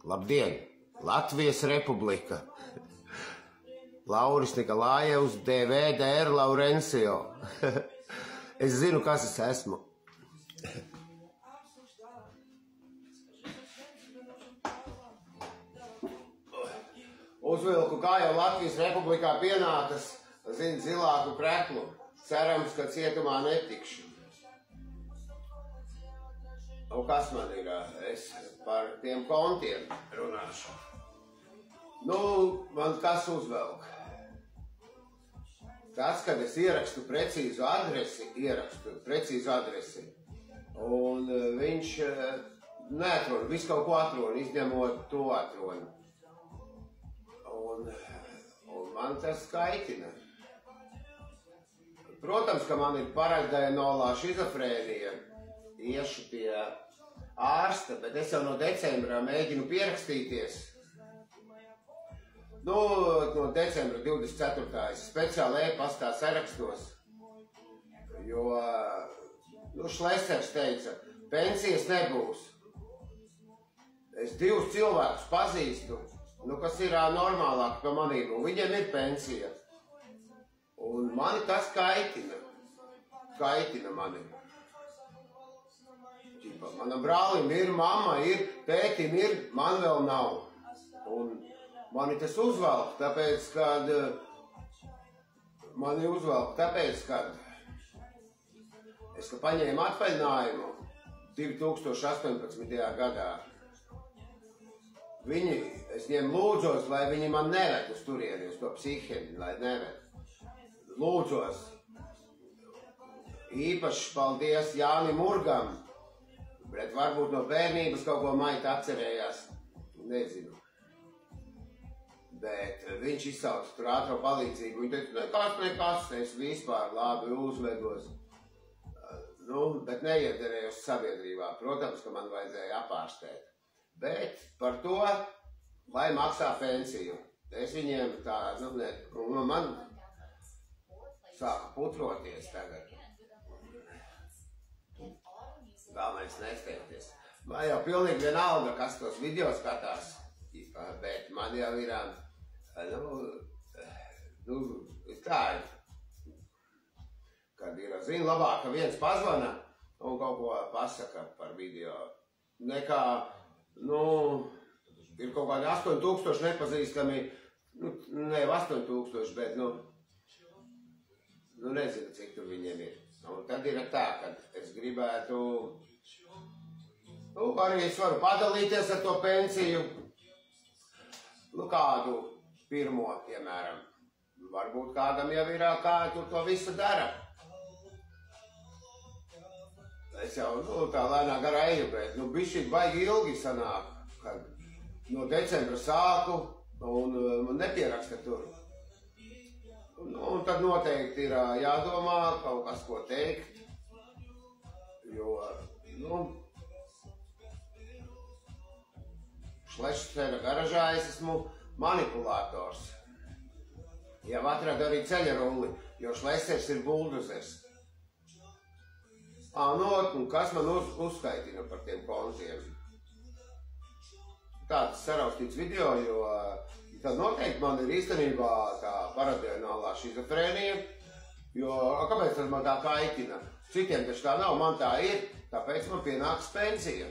Labdien! Latvijas Republika! Lauris Nikolājevs, DVDR Laurencio. Es zinu, kas es esmu. Uzvilku, kā jau Latvijas Republikā pienākas, zinu, zilāku kreklu. Cerams, ka cietumā netikšu. Un kas man ir? Es par tiem kontiem runāšu. Nu, man kas uzvelk? Tas, kad es ierakstu precīzu adresi, un viņš neatrod, visu kaut ko atrod, izņemot to atrod. Un man tas kaitina. Protams, ka man ir paragdainolā šizofrēnija, iešu pie ārsta, bet es jau no decembra mēģinu pierakstīties. Nu, no decembra 24. es speciāli e-pastā sarakstos, jo Šlesers teica, pensijas nebūs. Es 2 cilvēkus pazīstu, kas ir normālāki pa manību, un viņiem ir pensija. Un mani tas kaitina mani. Manam brālim ir, mamma ir, tētim ir, man vēl nav. Un mani tas uzvelk, tāpēc, kad es paņēmu atvaļinājumu 2018. gadā. Es viņiem lūdzos, lai viņi man neved uz turieni, uz to psihēdi, lai neved. Lūdzos. Īpaši paldies Jānim Murgam, bet varbūt no bērnības kaut ko maita atcerējās, nezinu. Bet viņš izsauca tur ātro palīdzību, viņš teica, nekas, es vispār labi uzvedos. Bet neiederējos sabiedrībā. Protams, ka man vajadzēja apārstēt. Bet par to, lai maksā pensiju. Es viņiem tā, man sāka putroties tagad. Galvenais nesteigties. Man jau pilnīgi vienalga, kas tos video skatās, bet man jau ir, tā ir, kad ir, zinu, labāk, ka viens pazvana un kaut ko pasaka par video, nekā, ir kaut kādi 8000 nepazīstami, ne 8000, bet, nezinu, cik tur viņiem ir. Un tad ir tā, ka es gribētu, arī es varu padalīties ar to pensiju, kādu pirmo, piemēram. Varbūt kādam jau ir, kā tur to visu dara. Es jau, tā lēnā garā eju, bet, bišķīt baigi ilgi sanāk, kad no decembra sāku un nepieraksta tur. Un tad noteikti ir jādomā kaut kas, ko teikt, jo, Šlesera garažā es esmu manipulators. Jau atradu arī ceļa rulli, jo Šlesers ir buldozers. Un kas man uzskaitina par tiem kontiem? Tāds saraustīts video, jo tad noteikti man ir īstenībā tā paradionālā šizofrēnija, jo kāpēc tas man tā kaitina? Citiem taču tā nav, man tā ir, tāpēc man pienāks pensija.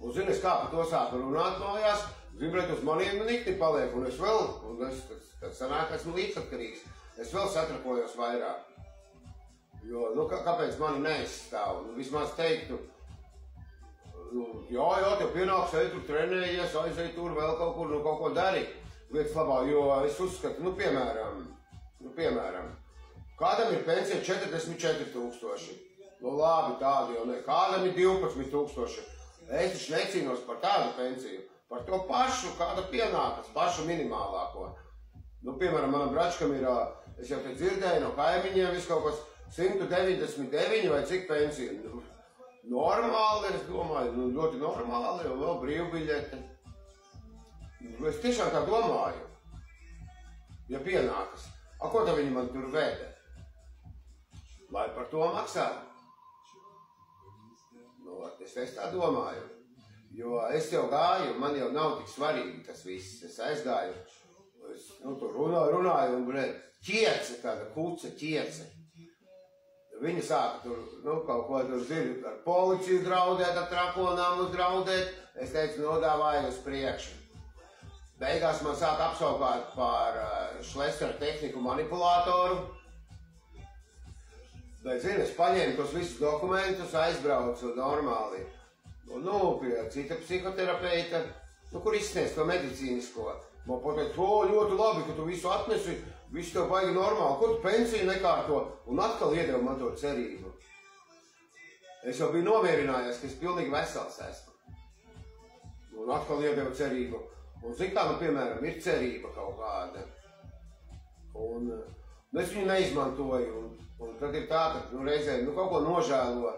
Un zini, es kā par to sāku runāt mājās, zinu, uz maniem nikti paliek, un es vēl, tad sanāk, esmu līdzatkarīgs, es vēl satrapojos vairāk. Jo, kāpēc mani neizstāv? Vismaz teiktu, jā, tev pienāks, ej tur trenējies, aizej tur vēl kaut kur, kaut ko dari lietas labā, jo es uzskatu, piemēram, kādam ir pensija 44 000, labi, tādi jau ne, kādam ir 12 000, es taču necīnos par tādu pensiju, par to pašu, kāda pienākas, pašu minimālāko. Piemēram, manam bračkam ir, es jau te dzirdēju no kaimiņiem, viss kaut kas 199 vai cik pensiju. Normāli, es domāju, ļoti normāli, un vēl brīvbiļeti. Es tiešām tā domāju, ja pienākas. Ko tad viņi man tur veda? Lai par to maksā? Es tā domāju. es jau gāju, man jau nav tik svarīgi tas viss. Es aizgāju, tur runāju un, ķiece, tāda kuca, ķiece. Viņa sāka tur, kaut ko tur, zini, ar policiju draudēt, ar trakonām draudēt. Es teicu, nodāvāju uz priekšu. Beigās man sāka apsaukāt par Šlesera tehniku manipulātoru. Bet, zini, es paņēmu tos visus dokumentus, aizbraucu normāli. Pie cita psihoterapeita, kur izsniedz to medicīnisko. Man pateikt, ļoti labi, ka tu visu atnesi, visu tev baigi normāli, ko tu pensiju nekārto, un atkal iedeva man to cerību. Es jau biju nomierinājies, ka es pilnīgi vesels esmu. Un atkal iedeva cerību. Un zin kā, piemēram, ir cerība kaut kāda. Un es viņu neizmantoju, un tad ir tā, ka reizēm kaut ko nožēlo.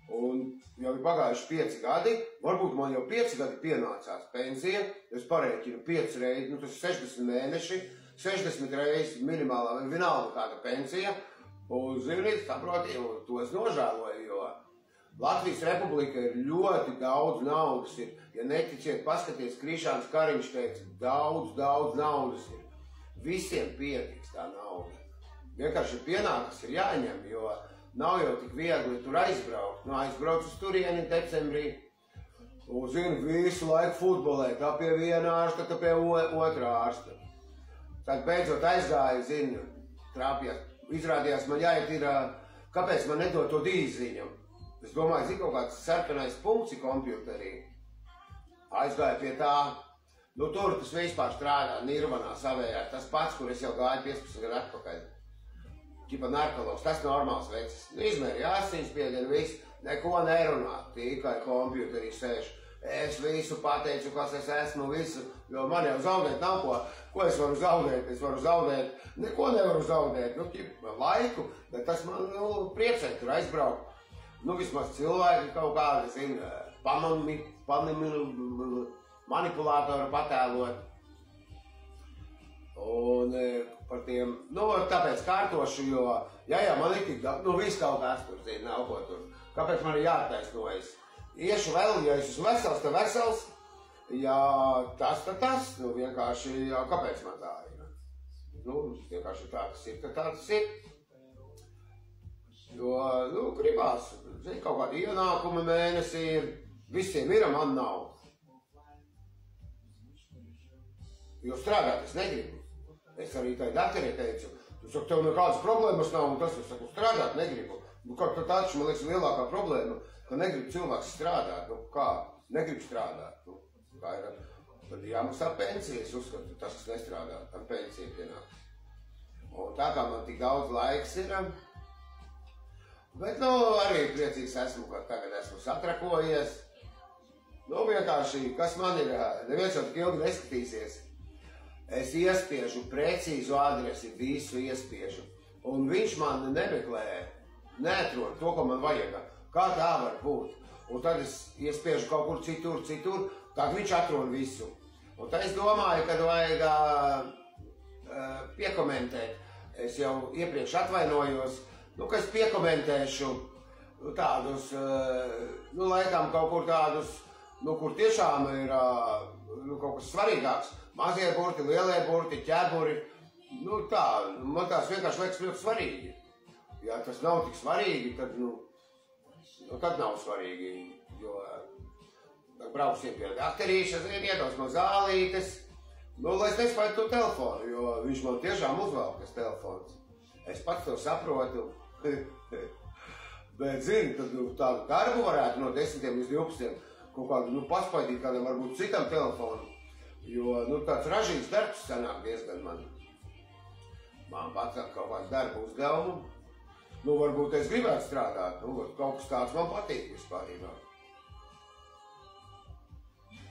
Un jau ir pagājuši 5 gadi, varbūt man jau 5 gadi pienācās pensija, es parēķinu 5 reizes, tas ir 60 mēneši, 60 reizes minimālā, vienalga kāda pensija, un, zini, saproti, to es nožēloju, jo Latvijas Republika ir ļoti daudz naudas, ja neticiet, paskaties, Krišāns Kariņš teica, daudz naudas ir, visiem pietiks tā nauda. Vienkārši pienākas ir jāņem, jo nav jau tik viegli tur aizbraukt. Aizbrauc uz turieni decembrī. Un, zinu, visu laiku futbolē, kā pie viena ārsta, kā pie otrā ārsta. Tad beidzot aizgāju, zinu, trāpjās. Izrādījās, man jāiet ir, kāpēc man nedod to dīziņu. Es domāju, zinu, kaut kāds sarkanais punkts ir kompjuterī. Aizgāju pie tā. Tur tas vispār strādā, Nirvanā savējā. Tas pats, kur es jau gāju 15 gadu atpakaļ. Ķipa narkolos, tas normāls vecis. Izmēri asinsspiedienu, viss, neko nerunā, tikai kompjuterī sēž. Es visu pateicu, kas es esmu, visu, jo man jau zaudēt nav ko. Ko es varu zaudēt? Es varu zaudēt, neko nevaru zaudēt, laiku, bet tas man, priecē tur aizbraukt. Vismaz cilvēki kaut kādi, zin, manipulātoru patēlot. Un par tiem, tāpēc kārtošu, jo, man ir tik daudz, viss kaut kāds tur, zin, nav ko tur. Kāpēc man ir jātaisnojas? Iešu vēl, ja es esmu vesels, tad vesels, ja tas, tad tas, vienkārši, kāpēc man tā ir? Vienkārši tā tas ir, tad tā tas ir. Jo, gribās, zin, kaut kādi ienākumi mēnesi ir, visiem ir, man nav. Jo strādāt es negribu. Es arī tai dakterē teicu, tu saki, tev nekādas problēmas nav, un tas, es saku, strādāt negribu. Kā tāds, man liekas, lielākā problēma, ka negrib cilvēks strādāt. Kā? Negrib strādāt. Kā ir? Tad jāmaksā pensija, es uzskatu, tas, kas nestrādā, tam pensija pienāk. Un tā kā man tik daudz laiks ir, bet, arī priecīgs esmu, ka tagad esmu satrakojies. Vienkārši, kas man ir, neviens jau tik ilgi neskatīsies. Es iespiežu precīzu adresi, visu iespiežu. Un viņš man nemeklē, neatrod to, ko man vajag. Kā tā var būt? Un tad es iespiežu kaut kur citur, tad viņš atrod visu. Un tad es domāju, ka vajag piekomentēt. Es jau iepriekš atvainojos, ka es piekomentēšu tādus, laikam kaut kur tādus, kur tiešām ir kaut kas svarīgāks. Mazie burti, lielie burti, ķēburi, man tās vienkārši liekas ļoti svarīgi. Ja tas nav tik svarīgi, tad, tad nav svarīgi, jo brauksim pie dakterīša, iedos man zālītes, lai es nespētu to telefonu, jo viņš man tiešām uzvelk tas telefons. Es pats to saprotu, bet, zini, tad tādu darbu varētu no 10 līdz 12, kaut kādu, paspaidīt kādam varbūt citam telefonu. Jo, tāds ražīgs darbs sanāk diezgan man. Man patīk kaut kādu darbu uzdevumu. Varbūt es gribētu strādāt, kaut kas tāds man patīk vispārībā.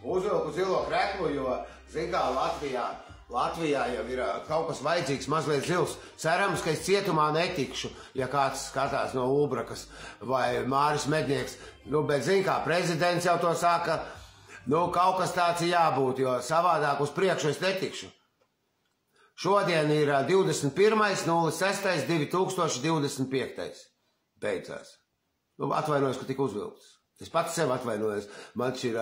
Uzvilku zilo kreklu, jo, zin kā, Latvijā jau ir kaut kas vajadzīgs, mazliet zils. Cerams, ka es cietumā netikšu, ja kāds skatās no Ulbrakas vai Māris Mednieks. Bet, zin kā, prezidents jau to saka, kaut kas tāds ir jābūt, jo savādāk uz priekšu es netikšu. Šodien ir 21.06.2025. Beidzās. Atvainojos, ka tik uzvilktas. Es pats sev atvainojos. Man šī ir